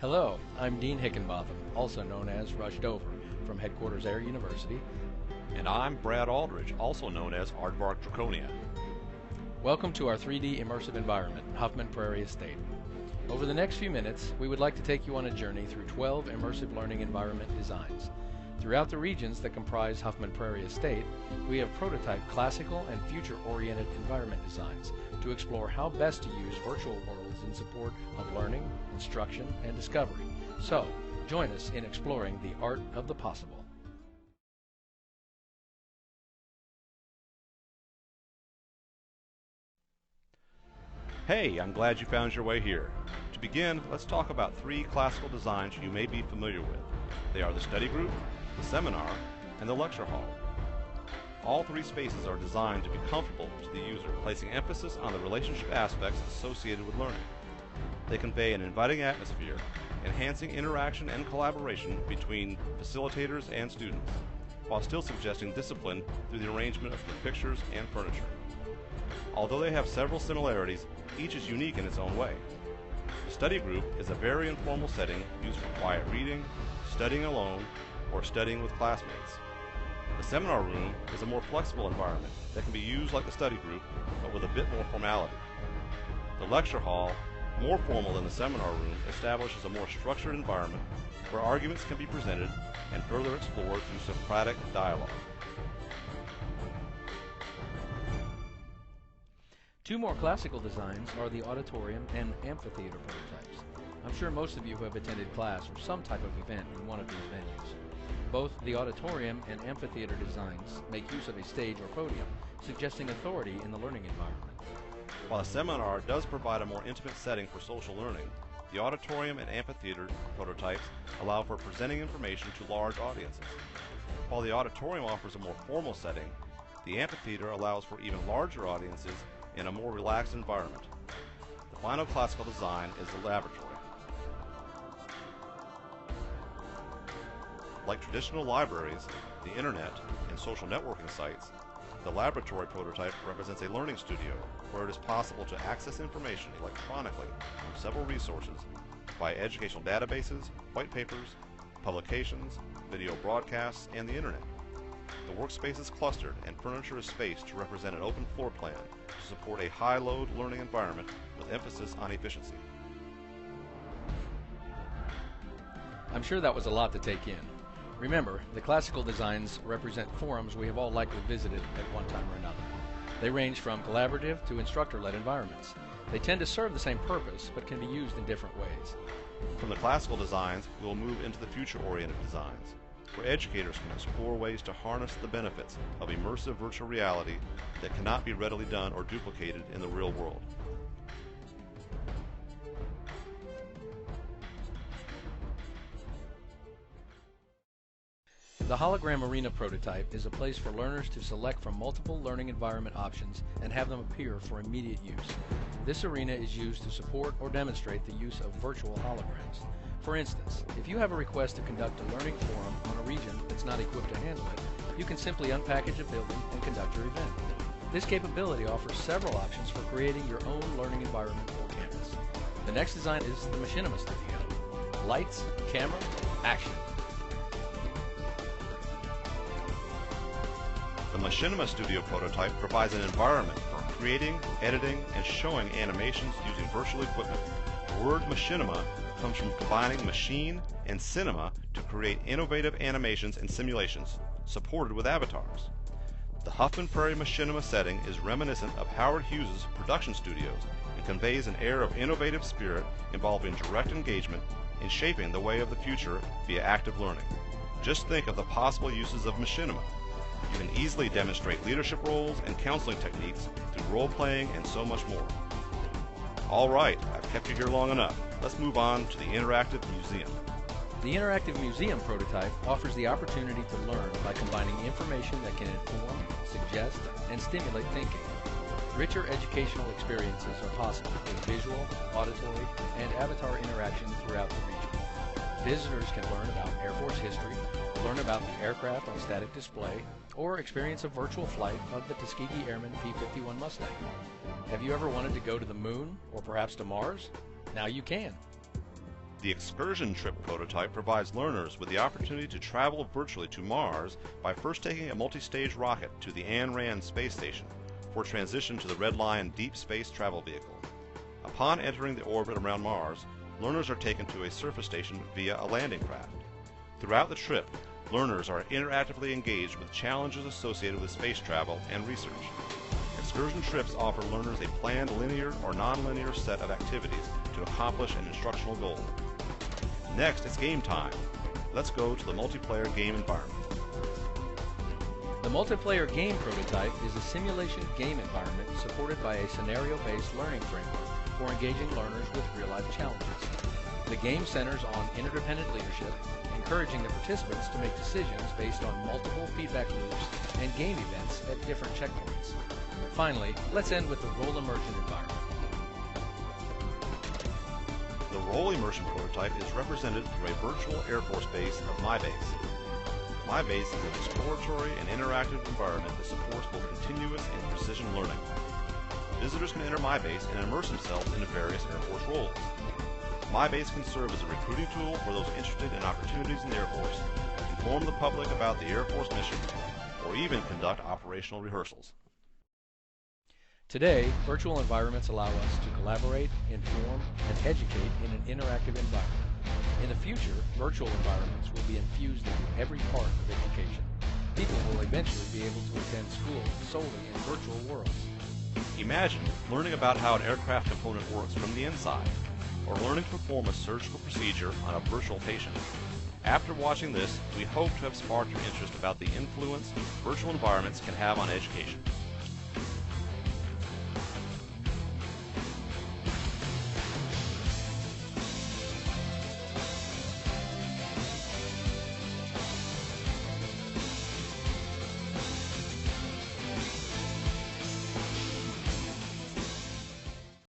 Hello, I'm Dean Hickenbotham, also known as Rush Dover, from Headquarters Air University. And I'm Brad Aldridge, also known as Aardvark Draconia. Welcome to our 3D immersive environment, Huffman Prairie Estate. Over the next few minutes, we would like to take you on a journey through 12 immersive learning environment designs. Throughout the regions that comprise Huffman Prairie Estate, we have prototyped classical and future-oriented environment designs to explore how best to use virtual worlds in support of learning, instruction, and discovery. So, join us in exploring the art of the possible. Hey, I'm glad you found your way here. To begin, let's talk about 3 classical designs you may be familiar with. They are the study group, the seminar, and the lecture hall. All 3 spaces are designed to be comfortable to the user, placing emphasis on the relationship aspects associated with learning. They convey an inviting atmosphere, enhancing interaction and collaboration between facilitators and students, while still suggesting discipline through the arrangement of the pictures and furniture. Although they have several similarities, each is unique in its own way. The study group is a very informal setting used for quiet reading, studying alone, or studying with classmates. The seminar room is a more flexible environment that can be used like the study group, but with a bit more formality. The lecture hall, more formal than the seminar room, establishes a more structured environment where arguments can be presented and further explored through Socratic dialogue. 2 more classical designs are the auditorium and amphitheater prototypes. I'm sure most of you have attended class or some type of event in one of these venues. Both the auditorium and amphitheater designs make use of a stage or podium, suggesting authority in the learning environment. While a seminar does provide a more intimate setting for social learning, the auditorium and amphitheater prototypes allow for presenting information to large audiences. While the auditorium offers a more formal setting, the amphitheater allows for even larger audiences in a more relaxed environment. The final classical design is the laboratory. Like traditional libraries, the internet, and social networking sites, the laboratory prototype represents a learning studio where it is possible to access information electronically from several resources via educational databases, white papers, publications, video broadcasts, and the internet. The workspace is clustered and furniture is spaced to represent an open floor plan to support a high-load learning environment with emphasis on efficiency. I'm sure that was a lot to take in. Remember, the classical designs represent forums we have all likely visited at one time or another. They range from collaborative to instructor-led environments. They tend to serve the same purpose, but can be used in different ways. From the classical designs, we will move into the future-oriented designs, where educators can explore ways to harness the benefits of immersive virtual reality that cannot be readily done or duplicated in the real world. The Hologram Arena prototype is a place for learners to select from multiple learning environment options and have them appear for immediate use. This arena is used to support or demonstrate the use of virtual holograms. For instance, if you have a request to conduct a learning forum on a region that's not equipped to handle it, you can simply unpackage a building and conduct your event. This capability offers several options for creating your own learning environment for campus. The next design is the Machinima Studio. Lights, camera, action. The Machinima Studio prototype provides an environment for creating, editing, and showing animations using virtual equipment. The word machinima comes from combining machine and cinema to create innovative animations and simulations, supported with avatars. The Huffman Prairie Machinima setting is reminiscent of Howard Hughes' production studios and conveys an air of innovative spirit involving direct engagement in shaping the way of the future via active learning. Just think of the possible uses of machinima. You can easily demonstrate leadership roles and counseling techniques through role-playing and so much more. All right, I've kept you here long enough. Let's move on to the Interactive Museum. The Interactive Museum prototype offers the opportunity to learn by combining information that can inform, suggest, and stimulate thinking. Richer educational experiences are possible with visual, auditory, and avatar interaction throughout the region. Visitors can learn about Air Force history, learn about the aircraft on static display, or experience a virtual flight of the Tuskegee Airman P-51 Mustang. Have you ever wanted to go to the moon, or perhaps to Mars? Now you can. The Excursion Trip prototype provides learners with the opportunity to travel virtually to Mars by first taking a multi-stage rocket to the Ayn Rand space station for transition to the Red Lion Deep Space Travel Vehicle. Upon entering the orbit around Mars, learners are taken to a surface station via a landing craft. Throughout the trip, learners are interactively engaged with challenges associated with space travel and research. Excursion trips offer learners a planned linear or nonlinear set of activities to accomplish an instructional goal. Next, it's game time. Let's go to the multiplayer game environment. The multiplayer game prototype is a simulation game environment supported by a scenario-based learning framework for engaging learners with real-life challenges. The game centers on interdependent leadership, encouraging the participants to make decisions based on multiple feedback loops and game events at different checkpoints. Finally, let's end with the role immersion environment. The role immersion prototype is represented through a virtual Air Force base of MyBase. MyBase is an exploratory and interactive environment that supports both continuous and precision learning. Visitors can enter MyBase and immerse themselves into various Air Force roles. MyBase can serve as a recruiting tool for those interested in opportunities in the Air Force, inform the public about the Air Force mission, or even conduct operational rehearsals. Today, virtual environments allow us to collaborate, inform, and educate in an interactive environment. In the future, virtual environments will be infused into every part of education. People will eventually be able to attend school solely in virtual worlds. Imagine learning about how an aircraft component works from the inside, or learning to perform a surgical procedure on a virtual patient. After watching this, we hope to have sparked your interest about the influence virtual environments can have on education.